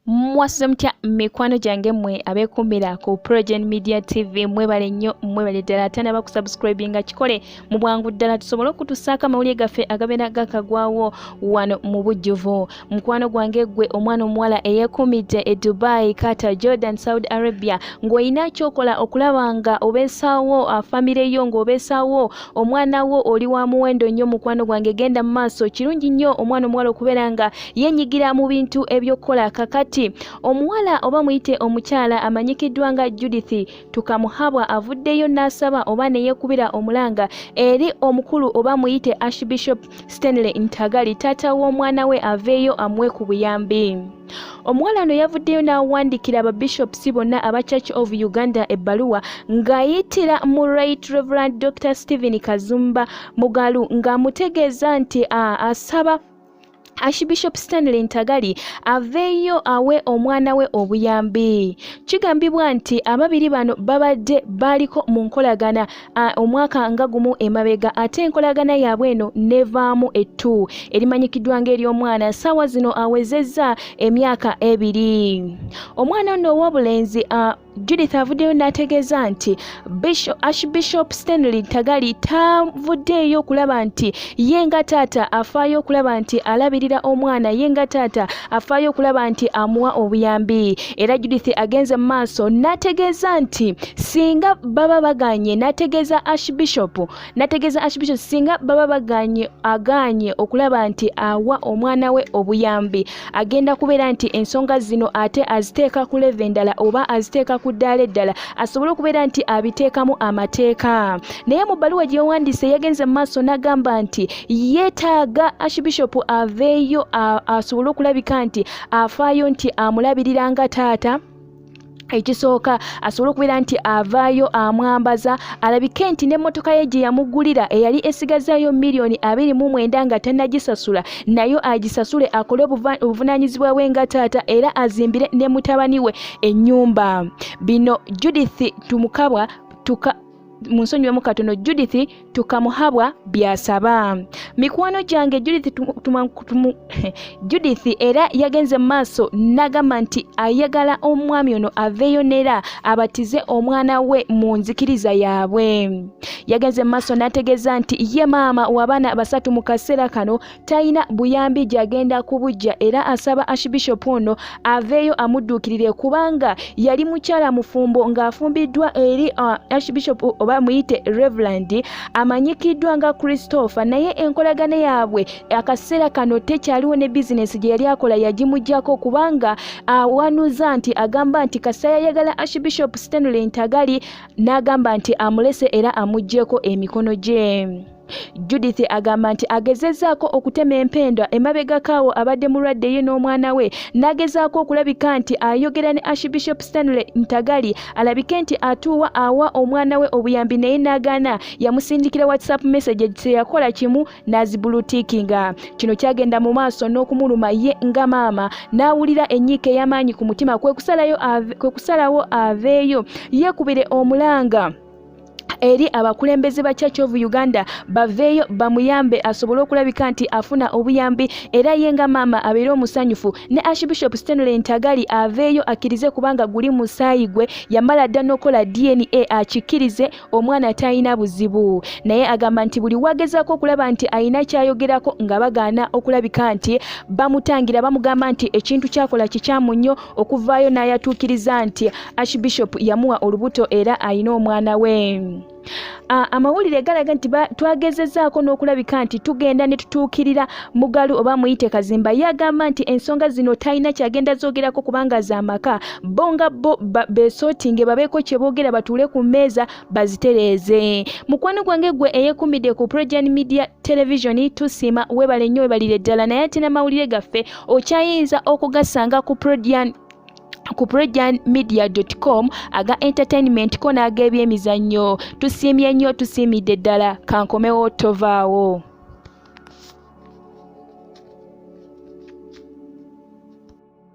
Mwasize mutya mikwano gyange mmwe abeekumbira ku Progen Media TV mwebale nnyo mwebale ddala ate n'abakusubscribinga kikole mu bwangu ddala tusobole okutusaako amawulire gaffe agabeera gakagwawo wano mu bujjuvu. Mukwano gwange gwe omwana omuwala eyeekuumidde e Dubai, Qatar, Jordan, Saudi Arabia ng'olina kyokola okulaba nga obeesaawo famire yo ng'obeesaawo omwana wo oli wa muwendo nnyo. Mukwano gwange genda mu maaso, kirungi nnyo omwana omuwala okubeera nga yeenyigira mu bintu eby'okukola kakati. Omuwala oba muyite omukyala amanyikiddwa nga Judith Tukamuhabwa avuddeyo n'asaba oba ne yeekubira omulanga eri omukulu oba muyite Archbishop Stanley Ntagali taata w'omwana we aveeyo amuwe ku buyambi. Omuwala ono yavuddeyo n'awandiikira ababishopusi bonna aba Church of Uganda ebbaluwa ng'ayitira mu Right Reverend Dr. Stephen Kazumba Mugalu ng'amutegeeza nti asaba Archbishop Stanley Ntagali aveeyo awe omwana we obuyambi. Kigambibwa nti ababiri bano babadde baliko mu nkolagana omwaka nga gumu emabega ate enkolagana yaabwe eno nevaamu ettu erimanyikiddwa ng'ery'omwana ssaawa zino awezezza emyaka 2. Omwana ono ow'obulenzi Judith avuddeyo n'ategeeza nti Archbishop Stanley Ntagali tavuddeeyo okulaba nti ye nga taata afaayo okulaba nti alabirira omwana, ye nga taata afaayo okulaba nti amuwa obuyambi. Era Judith agenze mu maaso n'ategeeza nti singa baba baganye n'ategeeza Archbishop singa baba agaanye okulaba nti awa omwana we obuyambi agenda kubeera nti ensonga zino ate aziteeka ku leve endala oba aziteeka ku ddaala eddala asobole okubeera nti abiteekamu amateeka. Naye mu bbaluwa gye yawandiise yagenze mu maaso n'agamba nti yeetaaga Archbishop aveeyo asobole okulabika nti afaayo nti amulabirira nga taata. Ekisooka asobole okubeera nti avaayo amwambaza alabike nti n'emmotoka ye gye yamugulira eyali esigazaayo $2,29,000 nga tannagisasula nayo agisasule akole obuvunaanyizibwa bwe nga taata era azimbire ne mutabani we ennyumba. Bino Judith Judith Tukamuhabwa byasaba. Mikwano gyange Judith era yagenze mu maaso n'agamba nti ayagala omwami ono aveeyo nera abatize omwana we mu nzikiriza yaabwe. Yagenze mu maaso n'ategeeza nti ye maama w'abaana 3 mu kaseera kano talina buyambi gy'agenda kubujja era asaba Archbishop ono aveeyo amudduukirire kubanga yali mukyala mufumbo ng'afumbiddwa eri Archbishop oba muyite Reverend amanyikiddwa nga Christopher naye enkolagana yaabwe akaseera kano tekyaliwo ne bizinesi gye yali akola yagimujjako kubanga awanuza nti agamba nti kasa yayagala Archbishop Stanley Ntagali n'agamba nti amulese era amuggyeko emikono gye. Judith agamba nti agezezzaako okutema empenda emabega kaawo abadde mulwadde ye n'omwana we n'agezaako okulabika nti ayogera ne Archbishop Stanley Ntagali alabike nti atuuwa awa omwana we obuyambi naye n'agaana yamusindikira WhatsApp message teyakola kimu n'azibulutiikinga. Kino kyagenda mu maaso n'okumuluma ye nga maama n'awulira ennyiika ey'amaanyi ku mutima kwe kusalawo aveeyo yeekubire omulanga eri abakulembeze ba Church of Uganda baveeyo bamuyambe asobole okulabika nti afuna obuyambi era ye nga maama abeere omusanyufu ne Archbishop Stanley Ntagali aveeyo akkirize kubanga guli musaayi gwe yamala dda n'okola DNA akikkirize omwana talina buzibu. Naye agamba nti buli wagezaako okulaba nti alina kyayogerako nga bagaana okulabika nti bamutangira bamugamba nti ekintu kyakola kikyamu nnyo okuvaayo n'ayatuukiriza nti Archbishop yamuwa olubuto era alina omwana we. Amawulire galaga nti twagezezzaako n'okulabika nti tugenda ne tutuukirira Mugalu oba muyite Kazimba yagamba nti ensonga zino talina kyagenda zoogerako kubanga z'amaka bo nga bo beesootinge babeeko kye boogera batuule ku mmeeza bazitereeze. Mukwano gwange gwe eyeekuumidde ku Progen Media Television tusiima weebale nnyo weebalire ddala naye ate n'amawulire gaffe okyayinza okugasanga ku progenmedia.com aga entertainment ko n'ag'ebyemizannyo. Tusiimye nnyo tusiimidde ddala kankomewo tovaawo.